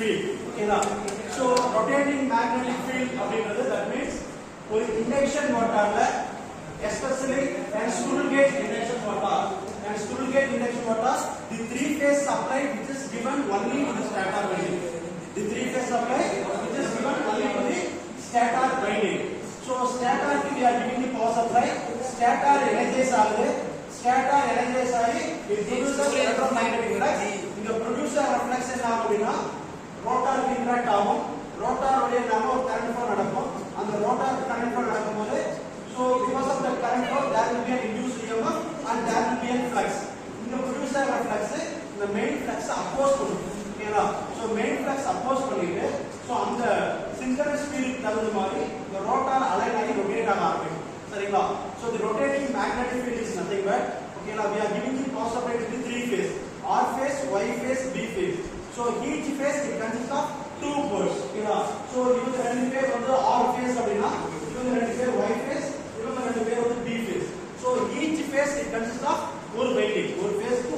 field. Okay, so rotating magnetic field அப்படிங்கிறது that means ஒரு induction motorல especially and squirrel cage induction motor the three phase supply which is given only to the stator winding. The three phase supply which is given only to the stator winding. So stator we are giving the power supply, stator energizes ஆகுது, stator energizes ஆகி it produces electromagnetic flux. இந்த producer flux என்ன ஆகுதுன்னா rotor interact ஆகும், rotor உடைய நாம ஒரு current flow நடக்கும், அந்த rotor current flow நடக்கும்போது so because of the current flow there will be an induced EMF and there will be a flux. இந்த producer flux இந்த main flux oppose பண்ணும். ஓகேங்களா? so main flux oppose பண்ணிட்டு so அந்த synchronous speed தகுந்த மாதிரி the rotor align ஆகி rotate ஆக ஆரம்பிக்கும். சரிங்களா? so the rotating magnetic field is nothing but okay we are giving the power supply to the three phase, R phase, Y phase, B phase. so each phase it consists of two poles. ஓகேங்களா? so இவங்க ரெண்டு பேர் வந்து R phase அப்படினா இவங்க ரெண்டு பேர் Y phase, இவங்க ரெண்டு பேர் வந்து B phase. so each phase it consists of ஒரு வைண்டிங், ஒரு phase க்கு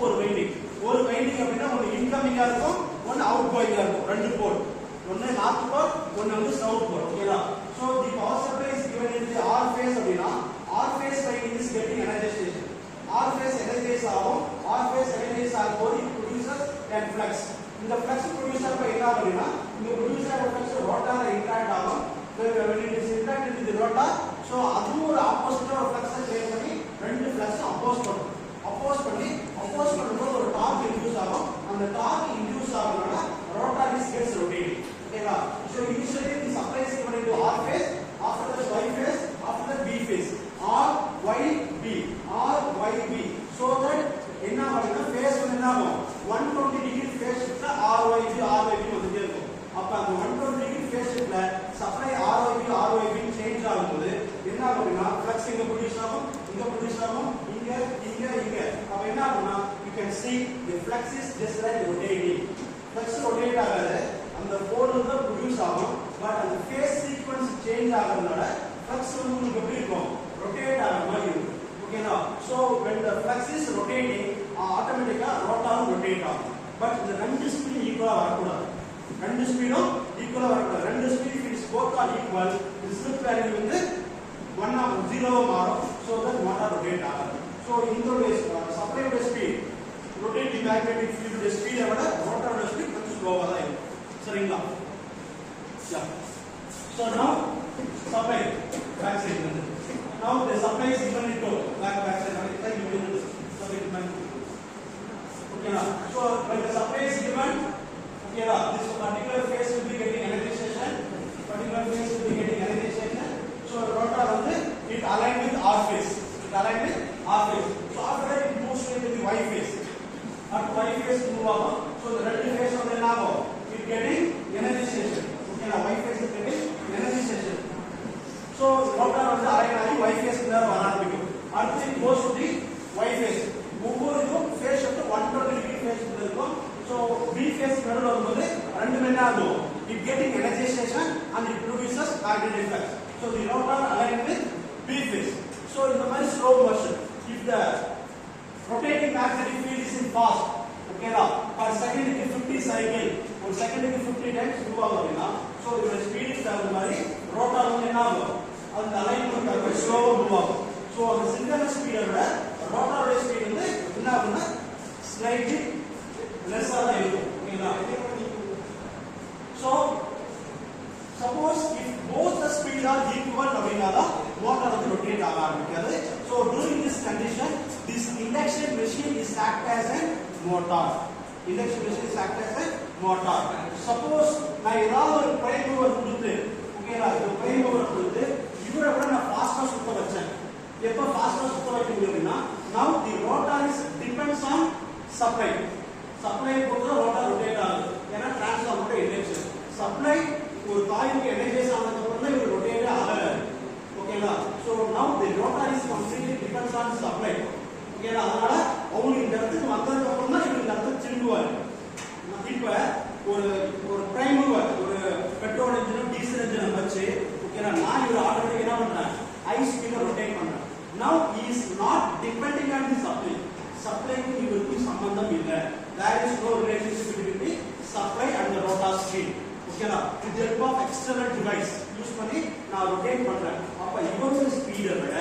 ஒரு வைண்டிங் அப்படினா ஒன்னு இன்கமிங்கா இருக்கும், ஒன்னு அவுட்கோயிங்கா இருக்கும், ரெண்டு போல், ஒன்னு நார்த் போல், ஒன்னு வந்து சவுத் போல். ஓகேங்களா? so the power supply is given in the R phase அப்படினா R phase winding is getting energization. R phase energize ஆகும், R phase energize ஆகும்போது it produces a flux. இந்த flux producer by என்ன அப்படினா இந்த producer flux rotor interact ஆகும். when it is interacted with the rotor so அது ஒரு opposite flux create பண்ணி ரெண்டு flux oppose பண்ணும்போது ஒரு torque induce ஆகும். அந்த torque induce ஆகுறனால rotor is gets rotating. ஓகேங்களா? so initially the supply is given into R phase, after that Y phase, after that B phase, R Y B so that என்ன ஆகும்னா phase வந்து என்ன ஆகும் 120 degree phase shift R Y B வந்துட்டே இருக்கும். அப்ப அந்த 120 degree phase shiftல supply R Y B change ஆகும்போது என்ன ஆகும்னா flux இங்க ப்ரொடியூஸ் ஆகும், இங்க அப்ப என்ன ஆகும்னா you can see the flux is just like rotating. flux rotate ஆகாது, அந்த போல் தான் ப்ரொடியூஸ் ஆகும், பட் அந்த phase sequence change ஆகுறதுனால flux வந்து உங்களுக்கு எப்படி இருக்கும் rotate ஆகுற மாதிரி இருக்கும். ஓகேனா? so when the flux is rotating automatically rotor rotate ஆகும். பட் இந்த ரெண்டு ஸ்பீட் ஈக்குவலா வரக்கூடாது, ரெண்டு ஸ்பீடும் ரெண்டு speed if both are equal the slip value வந்து 1 ஆகும், 0 மாறும். so that motor rotate ஆகும். so இந்த supply உடைய speed rotating magnetic field உடைய speed விட rotor உடைய speed கொஞ்சம் ஸ்லோவா தான் இருக்கும். சரிங்களா? yeah so now supply back side வந்து now the supply is given into back side like you will supply okay na so when the supply is given okay na this particular phase will be getting energization, so rotor வந்து it aligned with R phase, so after that it moves to the Y phase, at Y phase move ஆகும். so the ரெண்டு phase வந்து என்ன ஆகும் it getting energization. okay na Y phase is getting energization. so rotor வந்து align ஆகி Y phase க்கு நேரா வர ஆரம்பிக்கும். அடுத்து it goes to the Y phase. ஒவ்வொரு இதுவும் phase shift 120 degree phase இருக்கும். so B phase நடுவுல வரும்போது ரெண்டு என்ன ஆகும் it getting energization and it produces magnetic flux. so the rotor aligned with B phase. so in the very slow motion if the rotating magnetic field is in fast okay na per second க்கு 50 cycle ஒரு செகண்டுக்கு 50 times move ஆகுதுனா so இதோட speed is அந்த மாதிரி rotor வந்து என்ன ஆகும் அந்த அலைன்மென்ட் கர்வ் ஸ்லோவா மூவ் ஆகும். so அந்த synchronous speed விட rotor உடைய speed வந்து என்ன ஆகும்னா slightly lesser ஆ இருக்கும். ஓகேங்களா? so suppose if both the speed are equal அப்படினால motor வந்து rotate ஆக ஆரம்பிக்காது. so during this condition this induction machine is act as a motor. suppose நான் ஏதாவது ஒரு prime mover கொடுத்து ஓகேங்களா இந்த prime mover கொடுத்து இவரை விட நான் ஃபாஸ்டா சுத்த வச்சேன். எப்ப ஃபாஸ்டா சுத்த வைக்க முடியும்னா now the rotor is depends on supply பொறுத்து rotor rotate ஆகுது. ஏன்னா டிரான்ஸ்ஃபார்மரோட இன்டெக்ஷன் supply ஒரு காயிலுக்கு எனர்ஜைஸ் ஆனதுக்கு அப்புறம் தான் இது ரொட்டேட் ஆகாது. ஓகேங்களா? so now the rotor is completely depends on supply. ஓகேங்களா? அதனால அவங்க இந்த இடத்துக்கு வந்ததுக்கு அப்புறம் தான் இவங்க இந்த இடத்துக்கு திரும்புவாங்க. இப்ப ஒரு பிரைம் மூவர் ஒரு பெட்ரோல் இன்ஜின் டீசல் இன்ஜின் வச்சு ஓகேங்களா நான் இவர ஆல்ரெடி என்ன பண்றேன் ஹை ஸ்பீட்ல ரொட்டேட் பண்றேன். now he is not depending on the supply க்கு இவருக்கு சம்பந்தம் இல்ல. there is no relationship between the supply and the rotor speed. Okay na, with the help of external device use பண்ணி நான் rotate பண்றேன். அப்ப இவரோட ஸ்பீட விட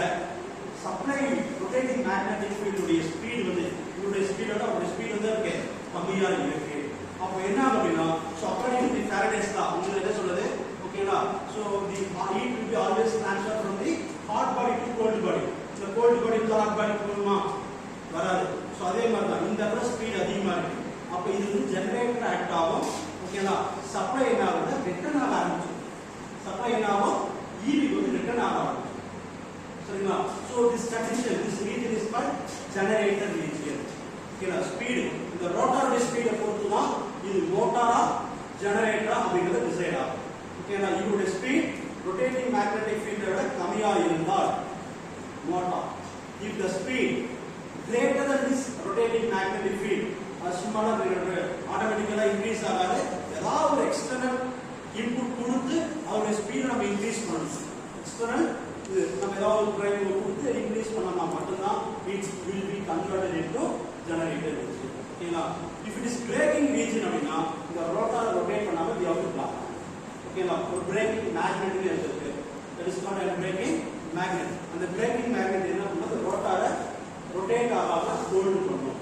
supply rotating magnetic field உடைய ஸ்பீட் வந்து இவருடைய ஸ்பீடோட அவருடைய ஸ்பீட் வந்து இருக்கு கம்மியா இருக்கு. அப்ப என்ன ஆகும் அப்படின்னா so according to the Faraday's law உங்களுக்கு என்ன சொல்லுது ஓகேங்களா so the heat will be always transferred from the hot body to cold body. இந்த cold body to hot body போகுமா வராது. so அதே மாதிரி தான் இந்த இடத்துல ஸ்பீட் அதிகமா இருக்கு. அப்ப இது வந்து ஜெனரேட்டர் ஆக்ட் ஆகும். ஓகேங்களா சப்ளை என்ன ஆகுதுன்னா ரிட்டர்ன் ஆக ஆரம்பிச்சு சப்ளை என்ன ஆகும் ஈவி வந்து ரிட்டர்ன் ஆக ஆரம்பிச்சு சரிங்களா so this condition this region is called generator region. ஓகேங்களா ஸ்பீட் இந்த ரோட்டாரோட ஸ்பீடை பொறுத்து தான் இது மோட்டாரா ஜெனரேட்டரா அப்படிங்கறது டிசைட் ஆகும். ஓகேங்களா இதோட ஸ்பீட் ரொட்டேட்டிங் மேக்னெட்டிக் ஃபீல்டை விட கம்மியா இருந்தால் motor. if the speed greater than this rotating magnetic field சும்மானா ஆட்டோமேட்டிக்கலா இன்க்ரீஸ் ஆகாது. ஏதாவது ஒரு எக்ஸ்டர்னல் இன்புட் கொடுத்து அவருடைய ஸ்பீட் நம்ம இன்க்ரீஸ் பண்ணணும். எக்ஸ்டர்னல் நம்ம ஏதாவது ஒரு பிரைம் கொடுத்து இன்க்ரீஸ் பண்ணா மட்டும்தான் it will be converted into generator. ஓகேங்களா if it is braking region அப்படின்னா இந்த ரோட்டார் ரொட்டேட் பண்ணாம வி ஹேவ் டு பிளாக். ஓகேங்களா ஒரு பிரேக்கிங் மேக்னெட் இருக்கு that is called a braking magnet. அந்த பிரேக்கிங் மேக்னெட் என்ன பண்ணுது ரோட்டாரை ரொட்டேட் ஆகாம ஹோல்ட் பண்ணும்.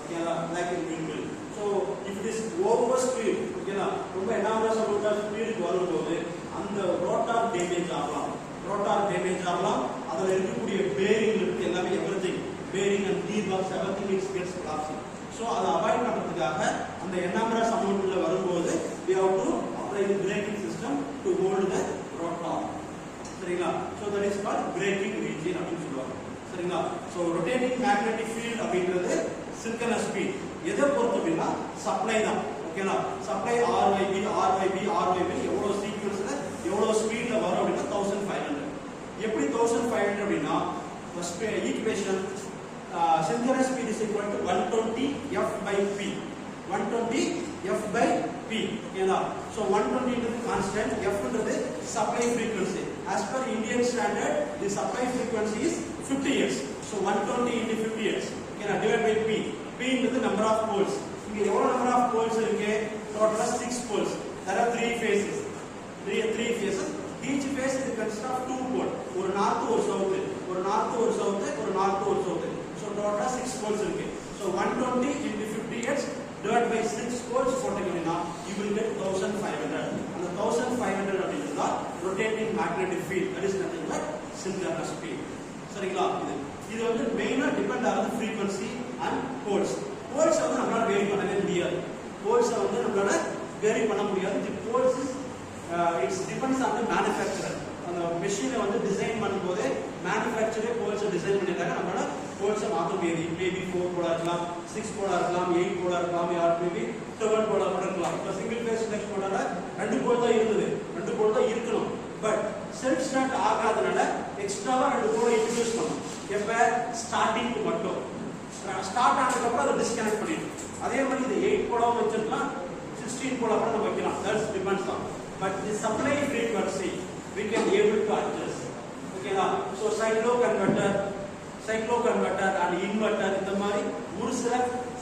ஓகேங்களா like in windmill. so if it is over speed ஓகேங்களா ரொம்ப எனாமஸ் ரோட்டார் ஸ்பீடுக்கு வரும்போது அந்த ரோட்டார் டேமேஜ் ஆகலாம். ரோட்டார் டேமேஜ் ஆகலாம். அதுல இருக்கக்கூடிய பேரிங் இருக்கு எல்லாமே எவரிதிங் பேரிங் அண்ட் கீ box everything is gets collapse. so அதை அவாய்ட் பண்றதுக்காக அந்த எனாமஸ் அமௌண்ட்ல வரும்போது we have to apply the braking system to hold the rotor. சரிங்களா so that is called braking region அப்படின்னு சொல்லுவாங்க. சரிங்களா so rotating magnetic field அப்படிங்கிறது synchronous speed எதை பொறுத்து அப்படின்னா சப்ளை தான். ஓகேங்களா சப்ளை RYB எவ்வளவு சீக்வென்ஸ்ல எவ்வளவு ஸ்பீட்ல வரும் அப்படின்னா 1500. எப்படி 1500 அப்படின்னா equation synchronous speed is equal to 120 F by P. 120 F by P. ஓகேங்களா so 120 is constant, F is supply frequency. As per Indian standard the supply frequency is 50 Hz. so 120 into 50 Hz ஓகேங்களா divided by P. P is the number of poles. இங்க எவ்வளவு number of poles இருக்கு total 6 poles. there are 3 phases. three phases. each phase is consists of 2 poles. ஒரு north ஒரு south, ஒரு north ஒரு south, ஒரு north ஒரு south. so total 6 poles இருக்கு. so 120 into 50 Hz divided by 6 poles போட்டீங்கன்னா you will get 1500. அந்த 1500 அப்படினா rotating magnetic field that is nothing but synchronous speed. சரிங்களா இது வந்து மெயினா டிபெண்ட் ஆகுது frequency and poles. poles வந்து நம்மளால வேரி பண்ணவே முடியாது. poles வந்து நம்மளால வேரி பண்ண முடியாது. the poles is it depends on the manufacturer. அந்த மெஷினை வந்து டிசைன் பண்ணும்போது மேனுஃபேக்சரே போல்ஸ் டிசைன் பண்ணிட்டாங்க. நம்மளால போல்ஸ் மாற்ற முடியாது. மேபி 4 போலா இருக்கலாம், 6 போலா இருக்கலாம், 8 போலா இருக்கலாம், ஆர் மேபி 7 போலா கூட இருக்கலாம். இப்போ சிங்கிள் ஃபேஸ் இண்டக்ஷன் மோட்டார்ல 2 போல் தான் இருந்தது, 2 போல் தான் இருக்கணும். பட் செல்ஃப் ஸ்டார்ட் ஆகாதனால எக்ஸ்ட்ராவா 2 போல இன்ட்ரோடியூஸ் பண்ணோம். எப்ப ஸ்டார்டிங்க்கு மட்டும் ஸ்டார்ட் ஆனதுக்கு அப்புறம் அதை டிஸ்கனெக்ட் பண்ணிடும். அதே மாதிரி இது 8 போலாவும் வச்சிருக்கலாம், 16 போலா கூட நம்ம வைக்கலாம். That's depends on but the supply frequency we can able to adjust. ஓகேங்களா so cyclo converter and inverter இந்த மாதிரி ஒரு சில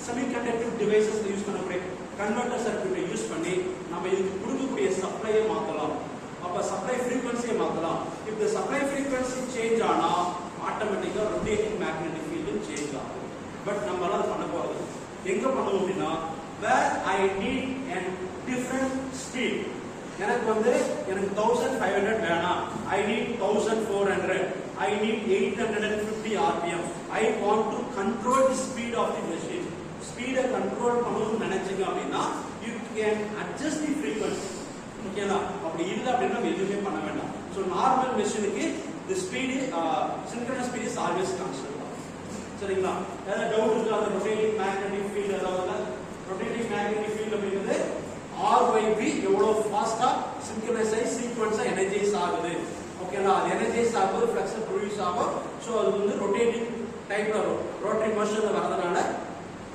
semiconductor devices யூஸ் பண்ணக்கூடிய கன்வெர்ட்டர் சர்க்யூட்டை யூஸ் பண்ணி நம்ம இதுக்கு கொடுக்கக்கூடிய சப்ளையை மாத்தலாம். அப்ப சப்ளை frequency மாத்தலாம். if the supply frequency change ஆனா ஆட்டோமேட்டிக்கா rotating magnetic field change ஆகும். பட் நம்மளால அது பண்ண போறது எங்க பண்ணுவோம் அப்படின்னா where I need a different speed. எனக்கு 1500 வேணாம், I need 1400, I need 850 rpm. I want to control the speed of the machine. ஸ்பீடை கண்ட்ரோல் பண்ணணும்னு நினைச்சீங்க அப்படின்னா you can adjust the frequency. ஓகேங்களா அப்படி இல்லை அப்படின்னா நம்ம எதுவுமே பண்ண வேண்டாம். ஸோ நார்மல் மெஷினுக்கு the speed synchronous speed is always constant. சரிங்களா ஏதாவது டவுட் இருக்கா அந்த ரொட்டேட்டிங் மேக்னெட்டிக் ஃபீல்ட் அதாவது ரொட்டேட்டிங் மேக்னெட்டிக் ஃபீல்ட் அப்படிங்கிறது RYB எவ்வளவு ஃபாஸ்டா சின்க்ரோனைஸ் சீக்வென்ஸா எனர்ஜைஸ் ஆகுது. ஓகேங்களா அது எனர்ஜைஸ் ஆகும்போது ஃப்ளக்ஸ் ப்ரொடியூஸ் ஆகும். ஸோ அது வந்து ரொட்டேட்டிங் டைப்ல வரும். ரோட்டரி மோஷன்ல வரதுனால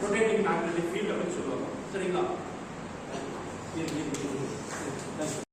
ரொட்டேட்டிங் மேக்னெட்டிக் ஃபீல்ட் அப்படின்னு சொல்லுவாங்க. சரிங்களா